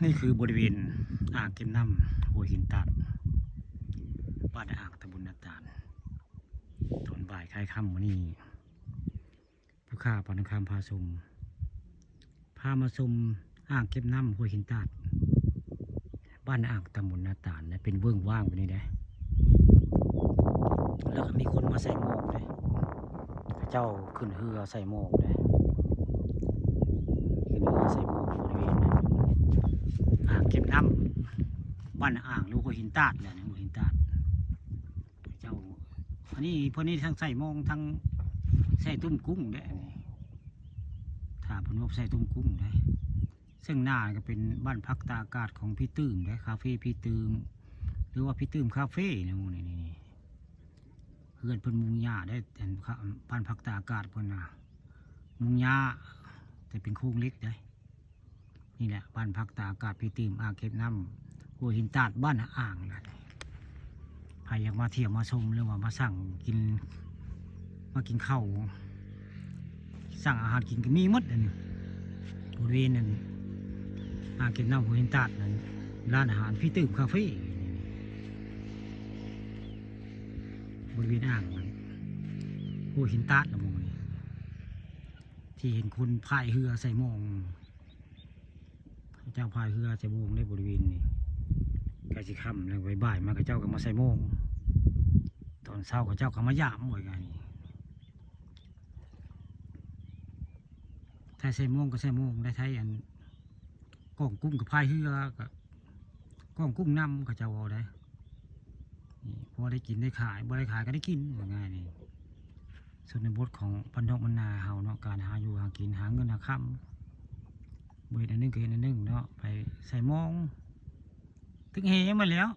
นี่คือบริเวณอ่างเก็บน้ำหัวหินตัดบ้านอ่างตำบลนาตาลตอนบ่ายคล้ายค่ำวันนี้ผู้ข้าปานคำพาชมพามาชมอ่างเก็บน้ำหัวหินตัดบ้านอ่างตำบลนาตาลเป็นเบื้องว่างไปนี่นะแล้วก็มีคนมาใส่หมวกเลยเจ้าขึ้นเรือใส่หมวกเลยขึ้นเรือใส่หมวกบริเวณนั้นอ่างเก็บน้ำบ้านอ่างหรือหัวหินตัดแหละหัวหินตัดเจ้าอันนี้พวกนี้ทั้งใส่หมองทั้งใส่ตุ้มกุ้งได้ถ้าพนบใส่ตุ้มกุ้งได้ซึ่งหน้าก็เป็นบ้านพักตากอากาศของพี่ตื้มได้คาเฟ่พี่ตื้มหรือว่าพี่ตื้มคาเฟ่นะมูนี่เพื่อนเพิ่นมุงหญ้าได้แต่บ้านพักตากอากาศเพิ่นนะมุงหญ้าแต่เป็นโค้งเล็กได้นี่แหละบ้านพักตากอากาศพี่ตื้มอ่างเก็บน้ำหัวหินตาดบ้านอ่างแหละใครอยากมาเที่ยวมาชมหรือว่ามาสั่งกินมากินข้าวสั่งอาหารกินก็มีหมดอันนี้บริเวณนั้นอ่างเก็บน้ำหัวหินตาดนั้นร้านอาหารพี่ตื้มคาเฟ่บริเวณอ่างนั้นหัวหินตาดละมงนี่ที่เห็นคนพายเรือใส่โมงเจ้าพายเรือใส่โมงในบริเวณนี้ใกล้สิค่ำแล้วบ่ายมากับเจ้าก็มาใส่โมงตอนเช้ากับเจ้าก็มายามบ่อยไงถ้าใส่โมงก็ใส่โมงได้ใช้อันก้องกุ้งกับพายเรือกับก้องกุ้งน้ำกับเจ้าเอาได้นี่พอได้กินได้ขายบ่ได้ขายก็ได้กินว่าง่ายนี่ส่วนในบทของพันธกมนาเฮาเนาะการหาอยู่หากินหาเงินหาค่ำบ่เห็นอันนึงก็เห็นอันนึงเนาะไปใส่โมงถึงเฮมาแล้ว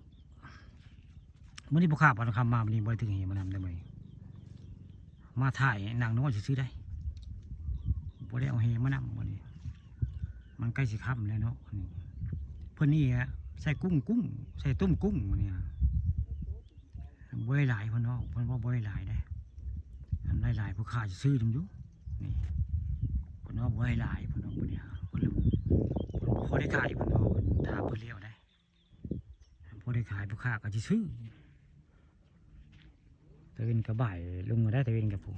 มื่อนี้ผู้ข่าวปานคำมาวันนี้บ่ได้ถึงเฮมานำได้ไหมมาถ่ายหนังน้อยซื้อได้บ่ได้เอาเฮมานำวันนี้มันใกล้สิค่ำแล้วเนาะเพื่อนนี่ใส่กุ้งใส่ต้มกุ้งวันนี้บ่ได้หลายเพื่อนเนาะเพื่อนว่าบ่ได้หลายได้อันหลายผู้ข่าวจะซื้อจำอยู่นี่เพื่อนว่าบ่ได้หลายเพื่อนว่าบ่ได้เพื่อนพอได้ขายเพื่อนว่าถามเพื่อนเลี้ยวได้พอได้ขายผู้ข่าวก็จะซื้อตะเวนกระบ่ายลงมาได้ตะเวนกับผู้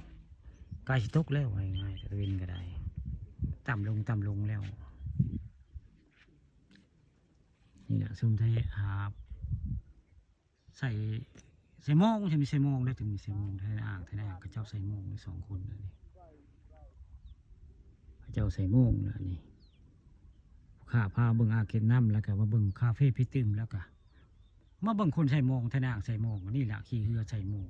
ใกล้สิตกแล้วง่ายๆตะเวนก็ได้ต่ำลงแล้วนี่แหละซุ่มไทยหาใส่โมงใช่ไหมใส่โมงได้ถึงมีใส่โมงไทยอ่างก็เจ้าใส่โมงสองคนนี่เจ้าใส่โมงแล้วนี่ข้าพาเบิ่งอ่างเก็บน้ำแล้วก็มาเบิ่งคาเฟ่พี่ตื้มแล้วก็มาเบิ่งคนใส่โมงไทยอ่างใส่โมงนี่แหละขี่เรือใส่โมง